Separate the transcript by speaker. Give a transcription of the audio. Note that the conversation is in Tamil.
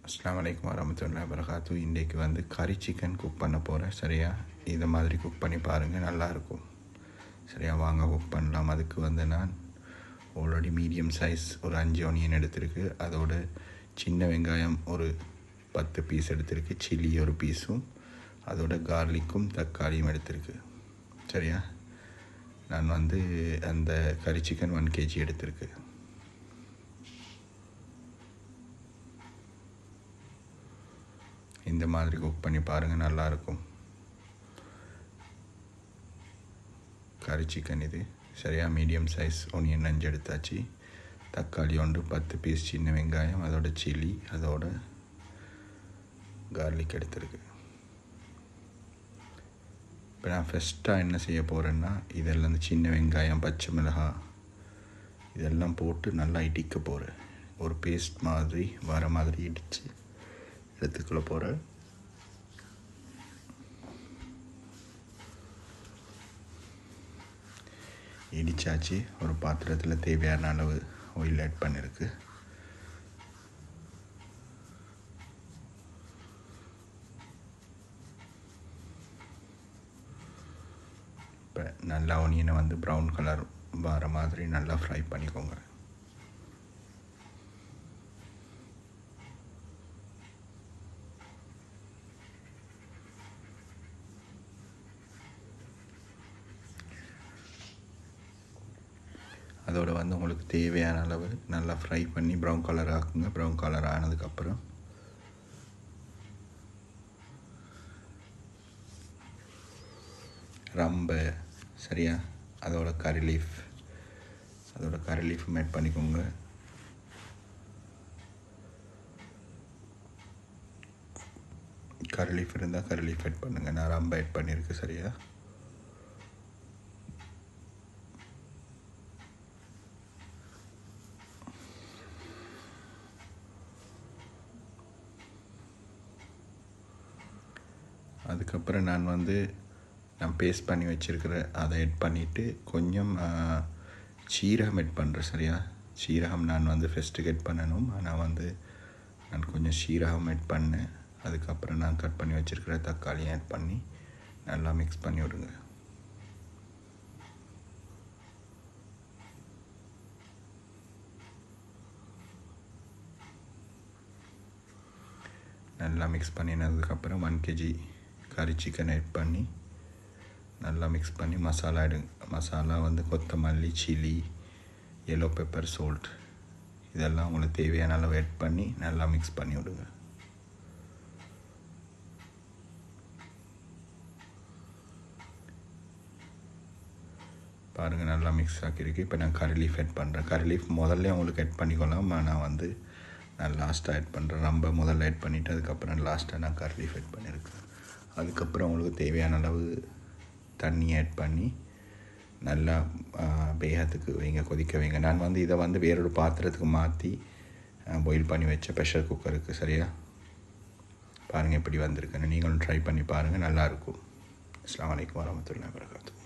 Speaker 1: அஸ்ஸலாமு அலைக்கும் வரஹ்மத்துல்லாஹி வபரகாத்துஹு. இன்றைக்கு வந்து கறி சிக்கன் குக் பண்ண போகிறேன். சரியா, இதை மாதிரி குக் பண்ணி பாருங்கள், நல்லாயிருக்கும். சரியா, வாங்க குக் பண்ணலாம். அதுக்கு வந்து நான் ஆல்ரெடி மீடியம் சைஸ் ஒரு 5 ஆனியன் எடுத்திருக்கு. அதோட சின்ன வெங்காயம் ஒரு 10 பீஸ் எடுத்திருக்கு. சில்லி ஒரு பீஸும், அதோட கார்லிக்கும் தக்காளியும் எடுத்திருக்கு. சரியா, நான் வந்து அந்த கறி சிக்கன் 1 kg எடுத்திருக்கு. இந்த மாதிரி குக் பண்ணி பாருங்கள், நல்லாயிருக்கும். கறி சிக்கன் இது. சரியா, மீடியம் சைஸ் ஆனியன் 5 எடுத்தாச்சு. தக்காளி 10 பீஸ், சின்ன வெங்காயம், அதோட சில்லி, அதோட கார்லிக் எடுத்துருக்கு. இப்போ நான் ஃபஸ்ட்டாக என்ன செய்ய போகிறேன்னா, இதெல்லாம் சின்ன வெங்காயம், பச்சை மிளகாய் இதெல்லாம் போட்டு நல்லா இடிக்க போகிறேன். ஒரு பேஸ்ட் மாதிரி வர மாதிரி இடித்து எடுத்துக்கொள்ள போகிறேன். இடித்தாச்சு. ஒரு பாத்திரத்தில் தேவையான அளவு ஆயில் ஆட் பண்ணியிருக்கு. இப்போ நல்லா ஆனியனை வந்து ப்ரௌன் கலர் வர மாதிரி நல்லா ஃப்ரை பண்ணிக்கோங்க. அதோடு வந்து உங்களுக்கு தேவையான அளவு நல்லா ஃப்ரை பண்ணி ப்ரௌன் கலர் ஆக்குங்க. ப்ரௌன் கலர் ஆனதுக்கப்புறம் ரம்பை, சரியா, அதோட கறி லீஃப் ஆட் பண்ணிக்கோங்க. கறி லீஃப் இருந்தால் கறி லீஃப் ஆட் பண்ணுங்கள். நான் ரம்பை ஆட் பண்ணியிருக்கு. சரியா, அதுக்கப்புறம் நான் பேஸ்ட் பண்ணி வச்சுருக்கிற அதை ஆட் பண்ணிவிட்டு கொஞ்சம் சீரகம் ஆட் பண்ணுறேன். சரியா, சீரகம் நான் ஃபஸ்ட்டு ஆட் பண்ணணும். ஆனால் நான் கொஞ்சம் சீரகம் ஆட் பண்ணேன். அதுக்கப்புறம் நான் கட் பண்ணி வச்சுருக்கிற தக்காளியும் ஆட் பண்ணி நல்லா மிக்ஸ் பண்ணி விடுங்க. நல்லா மிக்ஸ் பண்ணினதுக்கப்புறம் 1 kg கறி சிக்கன் ஆட் பண்ணி நல்லா மிக்ஸ் பண்ணி மசாலா மசாலா கொத்தமல்லி, சில்லி, எல்லோ பெப்பர், சால்ட் இதெல்லாம் உங்களுக்கு தேவையான அளவு ஆட் பண்ணி நல்லா மிக்ஸ் பண்ணி விடுங்க. பாருங்கள், நல்லா மிக்ஸ் ஆக்கியிருக்கு. இப்போ நான் கறி லீஃப் ஆட் பண்ணுறேன். கறி லீஃப் முதல்ல உங்களுக்கு ஆட் பண்ணிக்கலாம். நான் லாஸ்ட்டாக ஆட் பண்ணுறேன். ரொம்ப முதல்ல ஆட் பண்ணிவிட்டு அதுக்கப்புறம் லாஸ்ட்டாக நான் கறி லீஃப் ஆட் பண்ணியிருக்கேன். அதுக்கப்புறம் உங்களுக்கு தேவையான அளவு தண்ணி ஆட் பண்ணி நல்லா வேகத்துக்கு வைங்க, கொதிக்க வைங்க. நான் இதை வேறொரு பாத்திரத்துக்கு மாற்றி பாயில் பண்ணி வச்ச ப்ரெஷர் குக்கருக்கு. சரியா, பாருங்கள் எப்படி வந்திருக்குன்னு. நீங்களும் ட்ரை பண்ணி பாருங்கள், நல்லாயிருக்கும். அஸ்ஸலாமு அலைக்கும் வரஹ்மத்துல்லாஹி வபரகாத்துஹு.